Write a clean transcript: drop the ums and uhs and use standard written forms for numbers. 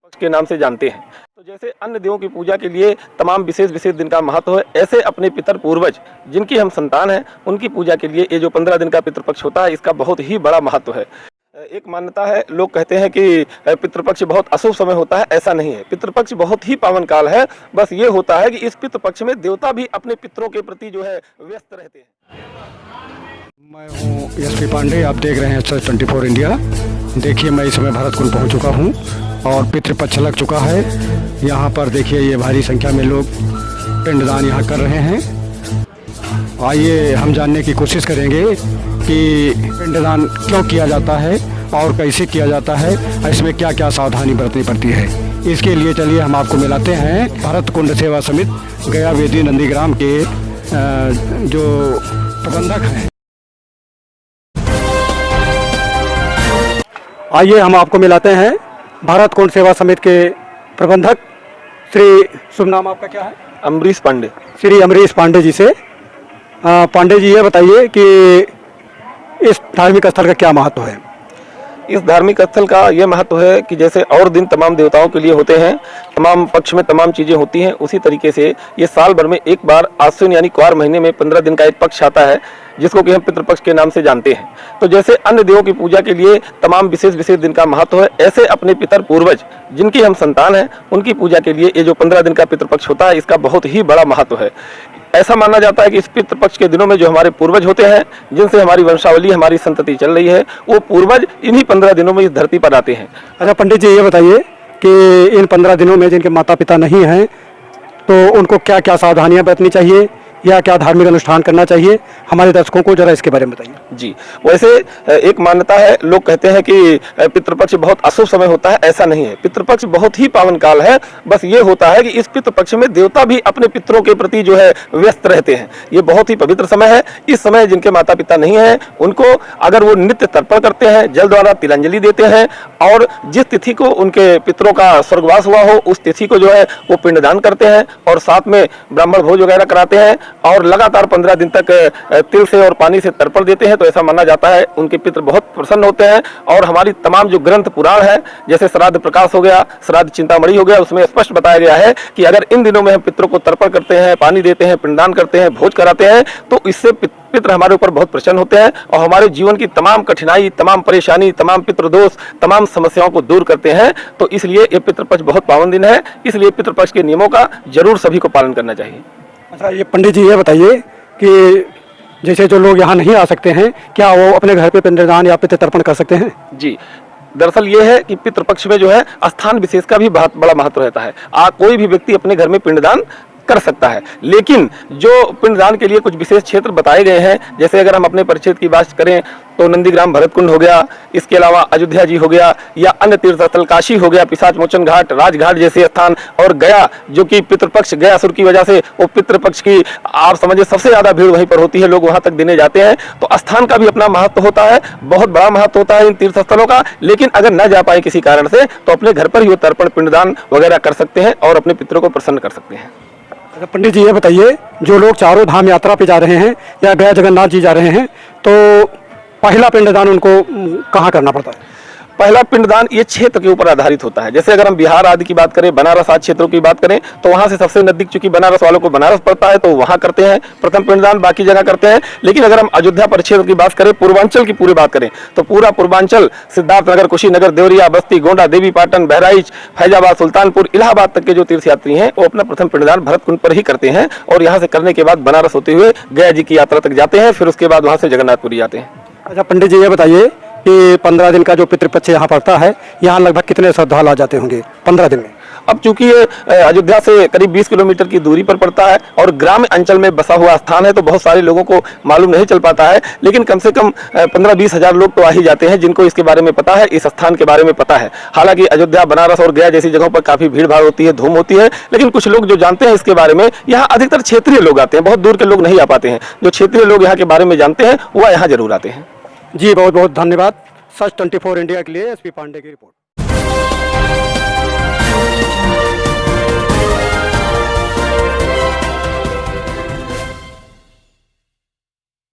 पक्ष के नाम से जानते हैं। तो जैसे अन्य देवों की पूजा के लिए तमाम विशेष विशेष दिन का महत्व है, ऐसे अपने पितर पूर्वज जिनकी हम संतान हैं उनकी पूजा के लिए ये जो 15 दिन का पितृपक्ष होता है इसका बहुत ही बड़ा महत्व है। एक मान्यता है, लोग कहते हैं कि पितृपक्ष बहुत अशुभ समय होता है, ऐसा नहीं है। पितृपक्ष बहुत ही पावन काल है। बस ये होता है कि इस पितृपक्ष में देवता भी अपने पितरों के प्रति जो है व्यस्त रहते हैं। मैं हूँ एसपी पांडे, आप देख रहे हैं सर्च 24 इंडिया। देखिए मैं इस समय भरतकुंड पहुँच चुका हूँ और पितृपक्ष लग चुका है। यहाँ पर देखिए ये भारी संख्या में लोग पिंडदान यहाँ कर रहे हैं। आइए हम जानने की कोशिश करेंगे कि पिंडदान क्यों किया जाता है और कैसे किया जाता है, इसमें क्या क्या सावधानी बरतनी पड़ती है। इसके लिए चलिए हम आपको मिलाते हैं भरतकुंड सेवा समिति गया वेदी नंदीग्राम के जो प्रबंधक हैं। आइए हम आपको मिलाते हैं भरतकुंड सेवा समिति के प्रबंधक श्री, शुभ नाम आपका क्या है? अमरीश पांडे। श्री अमरीश पांडे जी से। पांडे जी ये बताइए कि इस धार्मिक स्थल का क्या महत्व है? इस धार्मिक स्थल का ये महत्व है कि जैसे और दिन तमाम देवताओं के लिए होते हैं, तमाम पक्ष में तमाम चीज़ें होती हैं, उसी तरीके से ये साल भर में एक बार आश्विन यानी क्वार महीने में 15 दिन का एक पक्ष आता है जिसको कि हम पितृपक्ष के नाम से जानते हैं। तो जैसे अन्य देवों की पूजा के लिए तमाम विशेष विशेष दिन का महत्व है, ऐसे अपने पितर पूर्वज जिनकी हम संतान हैं उनकी पूजा के लिए ये जो 15 दिन का पितृपक्ष होता है इसका बहुत ही बड़ा महत्व है। ऐसा माना जाता है कि इस पितृपक्ष के दिनों में जो हमारे पूर्वज होते हैं, जिनसे हमारी वंशावली हमारी संतति चल रही है, वो पूर्वज इन्हीं 15 दिनों में इस धरती पर आते हैं। अच्छा पंडित जी ये बताइए कि इन 15 दिनों में जिनके माता पिता नहीं हैं तो उनको क्या क्या सावधानियां बरतनी चाहिए या क्या धार्मिक अनुष्ठान करना चाहिए, हमारे दर्शकों को जरा इसके बारे में बताइए। जी, वैसे एक मान्यता है, लोग कहते हैं कि पितृपक्ष बहुत अशुभ समय होता है, ऐसा नहीं है। पितृपक्ष बहुत ही पावन काल है। बस ये होता है कि इस पितृपक्ष में देवता भी अपने पितरों के प्रति जो है व्यस्त रहते हैं। ये बहुत ही पवित्र समय है। इस समय जिनके माता पिता नहीं है उनको अगर वो नित्य तर्पण करते हैं, जल द्वारा तिलांजलि देते हैं और जिस तिथि को उनके पितरों का स्वर्गवास हुआ हो उस तिथि को जो है वो पिंडदान करते हैं और साथ में ब्राह्मण भोज वगैरह कराते हैं और लगातार 15 दिन तक तिल से और पानी से तर्पण देते हैं, तो ऐसा माना जाता है उनके पितर बहुत प्रसन्न होते हैं। और हमारी तमाम जो ग्रंथ पुराण है, जैसे श्राद्ध प्रकाश हो गया, श्राद्ध चिंतामणि हो गया, उसमें स्पष्ट बताया गया है कि अगर इन दिनों में हम पितरों को तर्पण करते हैं, पानी देते हैं, पिंडदान करते हैं, भोज कराते हैं, तो इससे पितर हमारे ऊपर बहुत प्रसन्न होते हैं और हमारे जीवन की तमाम कठिनाई, तमाम परेशानी, तमाम पितृदोष, तमाम समस्याओं को दूर करते हैं। तो इसलिए ये पितृपक्ष बहुत पावन दिन है, इसलिए पितृपक्ष के नियमों का जरूर सभी को पालन करना चाहिए। अच्छा ये पंडित जी ये बताइए कि जैसे जो लोग यहाँ नहीं आ सकते हैं, क्या वो अपने घर पे पिंडदान या पितृ तर्पण कर सकते हैं? जी, दरअसल ये है कि पितृपक्ष में जो है स्थान विशेष का भी बहुत बड़ा महत्व रहता है। कोई भी व्यक्ति अपने घर में पिंडदान कर सकता है, लेकिन जो पिंडदान के लिए कुछ विशेष क्षेत्र बताए गए हैं, जैसे अगर हम अपने परिक्षेत्र की बात करें तो नंदीग्राम भरतकुंड हो गया, इसके अलावा अयोध्या जी हो गया या अन्य तीर्थ स्थल काशी हो गया, पिशाच मोचन घाट, राजघाट जैसे स्थान, और गया जो कि पितृपक्ष गया असुर की वजह से वो पितृपक्ष की आप समझिए सबसे ज्यादा भीड़ वहीं पर होती है, लोग वहां तक देने जाते हैं। तो स्थान का भी अपना महत्व होता है, बहुत बड़ा महत्व होता है इन तीर्थ स्थलों का। लेकिन अगर न जा पाए किसी कारण से तो अपने घर पर ही वो तर्पण पिंडदान वगैरह कर सकते हैं और अपने पितरों को प्रसन्न कर सकते हैं। पंडित जी ये बताइए, जो लोग चारों धाम यात्रा पे जा रहे हैं या गया जगन्नाथ जी जा रहे हैं तो पहला पिंडदान उनको कहाँ करना पड़ता है? पहला पिंडदान ये क्षेत्र के ऊपर आधारित होता है। जैसे अगर हम बिहार आदि की बात करें, बनारस आदि क्षेत्रों की बात करें, तो वहां से सबसे नजदीक चूंकि बनारस वालों को बनारस पड़ता है तो वहां करते हैं प्रथम पिंडदान, बाकी जगह करते हैं। लेकिन अगर हम अयोध्या परिक्षेत्र की बात करें, पूर्वांचल की पूरी बात करें तो पूरा पूर्वांचल सिद्धार्थनगर, कुशीनगर, देवरिया, बस्ती, गोंडा, देवीपाटन, बहराइच, फैजाबाद, सुल्तानपुर, इलाहाबाद तक के जो तीर्थयात्री हैं वो अपना प्रथम पिंडदान भरतकुंड पर ही करते हैं और यहाँ से करने के बाद बनारस होते हुए गया जी की यात्रा तक जाते हैं, फिर उसके बाद वहां से जगन्नाथपुरी जाते हैं। अच्छा पंडित जी ये बताइए कि 15 दिन का जो पितृपक्ष यहाँ पड़ता है, यहाँ लगभग कितने श्रद्धालु आ जाते होंगे 15 दिन में? अब चूंकि ये अयोध्या से करीब 20 किलोमीटर की दूरी पर पड़ता है और ग्राम्य अंचल में बसा हुआ स्थान है, तो बहुत सारे लोगों को मालूम नहीं चल पाता है। लेकिन कम से कम 15-20 हजार लोग तो आ ही जाते हैं जिनको इसके बारे में पता है, इस स्थान के बारे में पता है। हालांकि अयोध्या, बनारस और गया जैसी जगहों पर काफी भीड़ भाड़ होती है, धूम होती है, लेकिन कुछ लोग जो जानते हैं इसके बारे में, यहाँ अधिकतर क्षेत्रीय लोग आते हैं, बहुत दूर के लोग नहीं आ पाते हैं। जो क्षेत्रीय लोग यहाँ के बारे में जानते हैं वह यहाँ जरूर आते हैं। जी बहुत बहुत धन्यवाद। सर्च 24 इंडिया के लिए एसपी पांडे की रिपोर्ट।